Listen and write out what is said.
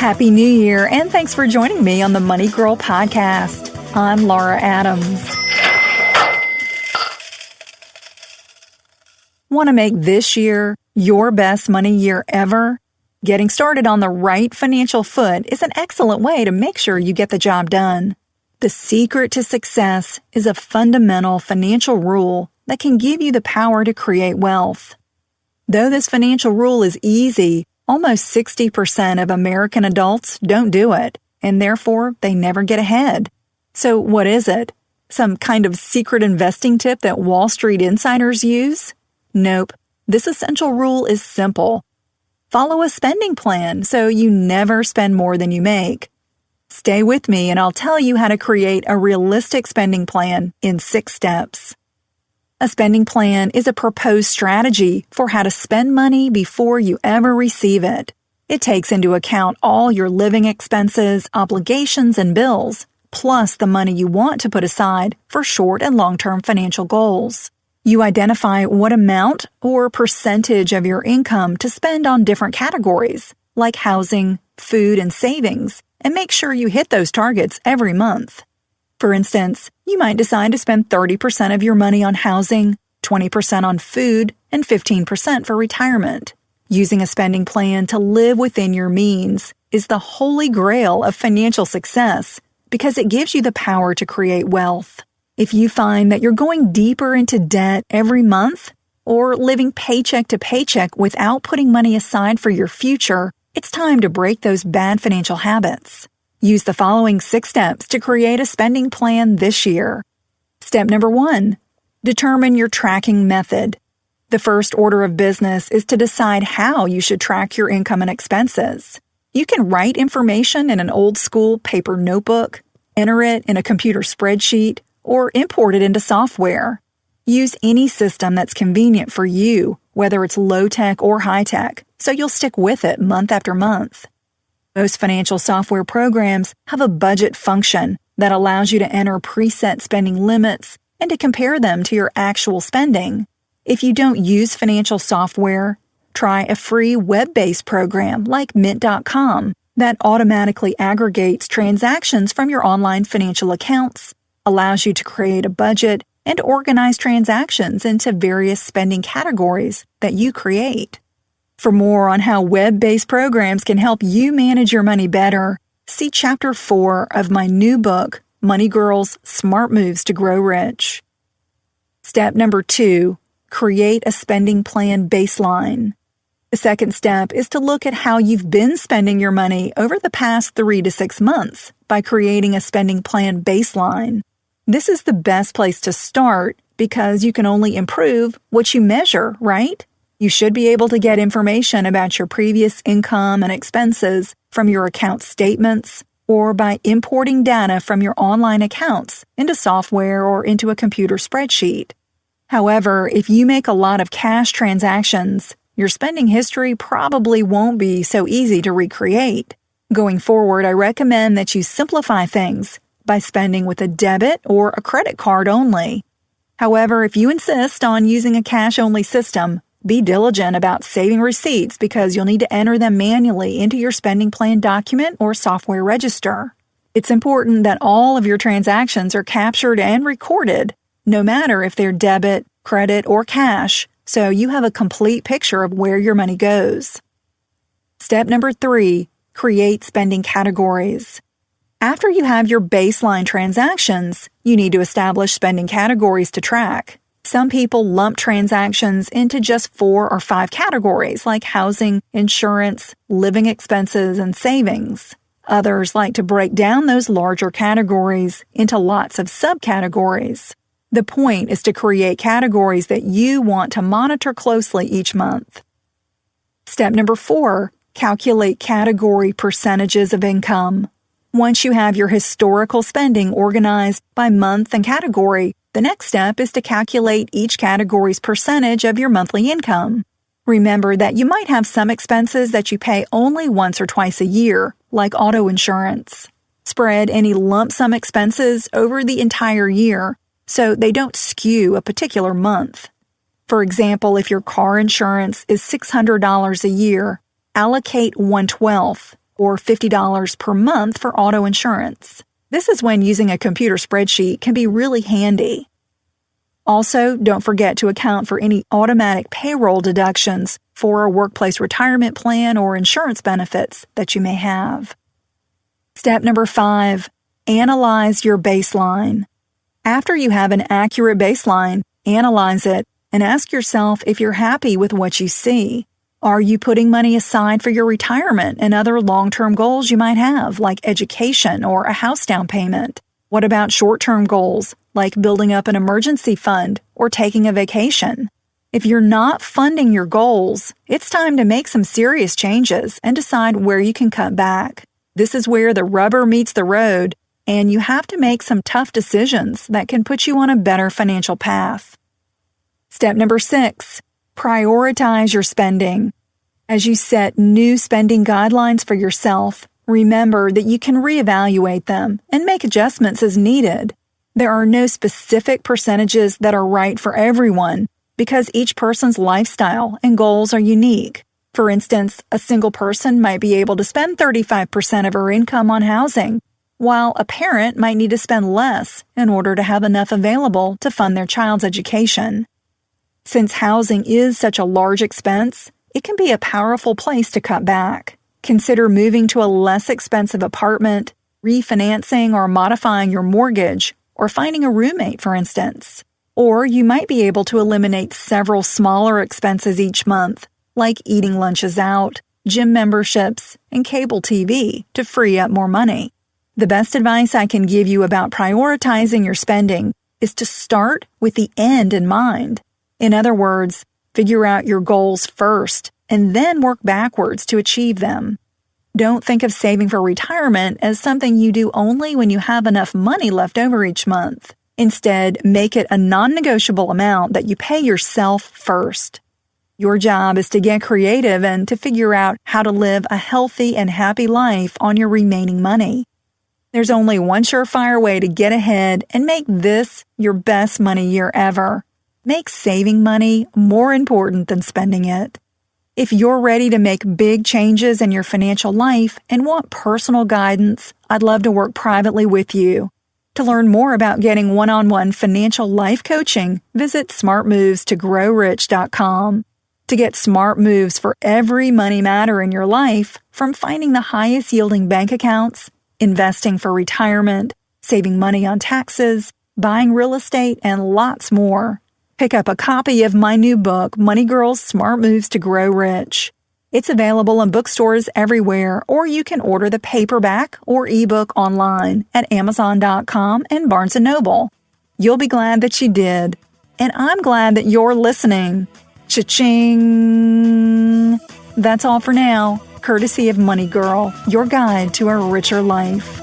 Happy New Year, and thanks for joining me on the Money Girl podcast. I'm Laura Adams. Want to make this year your best money year ever? Getting started on the right financial foot is an excellent way to make sure you get the job done. The secret to success is a fundamental financial rule that can give you the power to create wealth. Though this financial rule is easy, almost 60% of American adults don't do it, and therefore they never get ahead. So what is it? Some kind of secret investing tip that Wall Street insiders use? Nope. This essential rule is simple. Follow a spending plan so you never spend more than you make. Stay with me and I'll tell you how to create a realistic spending plan in 6 steps. A spending plan is a proposed strategy for how to spend money before you ever receive it. It takes into account all your living expenses, obligations, and bills, plus the money you want to put aside for short and long-term financial goals. You identify what amount or percentage of your income to spend on different categories, like housing, food, and savings, and make sure you hit those targets every month. For instance, you might decide to spend 30% of your money on housing, 20% on food, and 15% for retirement. Using a spending plan to live within your means is the holy grail of financial success because it gives you the power to create wealth. If you find that you're going deeper into debt every month or living paycheck to paycheck without putting money aside for your future, it's time to break those bad financial habits. Use the following 6 steps to create a spending plan this year. Step number 1. Determine your tracking method. The first order of business is to decide how you should track your income and expenses. You can write information in an old-school paper notebook, enter it in a computer spreadsheet, or import it into software. Use any system that's convenient for you, whether it's low-tech or high-tech, so you'll stick with it month after month. Most financial software programs have a budget function that allows you to enter preset spending limits and to compare them to your actual spending. If you don't use financial software, try a free web-based program like Mint.com that automatically aggregates transactions from your online financial accounts, allows you to create a budget, and organize transactions into various spending categories that you create. For more on how web-based programs can help you manage your money better, see Chapter 4 of my new book, Money Girls: Smart Moves to Grow Rich. Step number 2, create a spending plan baseline. The second step is to look at how you've been spending your money over the past 3 to 6 months by creating a spending plan baseline. This is the best place to start because you can only improve what you measure, right? You should be able to get information about your previous income and expenses from your account statements or by importing data from your online accounts into software or into a computer spreadsheet. However, if you make a lot of cash transactions, your spending history probably won't be so easy to recreate. Going forward, I recommend that you simplify things by spending with a debit or a credit card only. However, if you insist on using a cash-only system, be diligent about saving receipts because you'll need to enter them manually into your spending plan document or software register. It's important that all of your transactions are captured and recorded, no matter if they're debit, credit, or cash, so you have a complete picture of where your money goes. Step number 3, create spending categories. After you have your baseline transactions, you need to establish spending categories to track. Some people lump transactions into just 4 or 5 categories like housing, insurance, living expenses, and savings. Others like to break down those larger categories into lots of subcategories. The point is to create categories that you want to monitor closely each month. Step number 4, calculate category percentages of income. Once you have your historical spending organized by month and category, the next step is to calculate each category's percentage of your monthly income. Remember that you might have some expenses that you pay only once or twice a year, like auto insurance. Spread any lump sum expenses over the entire year so they don't skew a particular month. For example, if your car insurance is $600 a year, allocate 1/12, or $50 per month for auto insurance. This is when using a computer spreadsheet can be really handy. Also, don't forget to account for any automatic payroll deductions for a workplace retirement plan or insurance benefits that you may have. Step number 5, analyze your baseline. After you have an accurate baseline, analyze it and ask yourself if you're happy with what you see. Are you putting money aside for your retirement and other long-term goals you might have, like education or a house down payment? What about short-term goals, like building up an emergency fund or taking a vacation? If you're not funding your goals, it's time to make some serious changes and decide where you can cut back. This is where the rubber meets the road, and you have to make some tough decisions that can put you on a better financial path. Step number 6, prioritize your spending. As you set new spending guidelines for yourself, remember that you can reevaluate them and make adjustments as needed. There are no specific percentages that are right for everyone because each person's lifestyle and goals are unique. For instance, a single person might be able to spend 35% of her income on housing, while a parent might need to spend less in order to have enough available to fund their child's education. Since housing is such a large expense, it can be a powerful place to cut back. Consider moving to a less expensive apartment, refinancing or modifying your mortgage, or finding a roommate, for instance. Or you might be able to eliminate several smaller expenses each month, like eating lunches out, gym memberships, and cable TV to free up more money. The best advice I can give you about prioritizing your spending is to start with the end in mind. In other words, figure out your goals first and then work backwards to achieve them. Don't think of saving for retirement as something you do only when you have enough money left over each month. Instead, make it a non-negotiable amount that you pay yourself first. Your job is to get creative and to figure out how to live a healthy and happy life on your remaining money. There's only one surefire way to get ahead and make this your best money year ever. Make saving money more important than spending it. If you're ready to make big changes in your financial life and want personal guidance, I'd love to work privately with you. To learn more about getting one-on-one financial life coaching, visit smartmovestogrowrich.com. To get smart moves for every money matter in your life, from finding the highest yielding bank accounts, investing for retirement, saving money on taxes, buying real estate, and lots more. Pick up a copy of my new book, Money Girls Smart Moves to Grow Rich. It's available in bookstores everywhere, or you can order the paperback or ebook online at Amazon.com and Barnes & Noble. You'll be glad that you did, and I'm glad that you're listening. Cha-ching! That's all for now, courtesy of Money Girl, your guide to a richer life.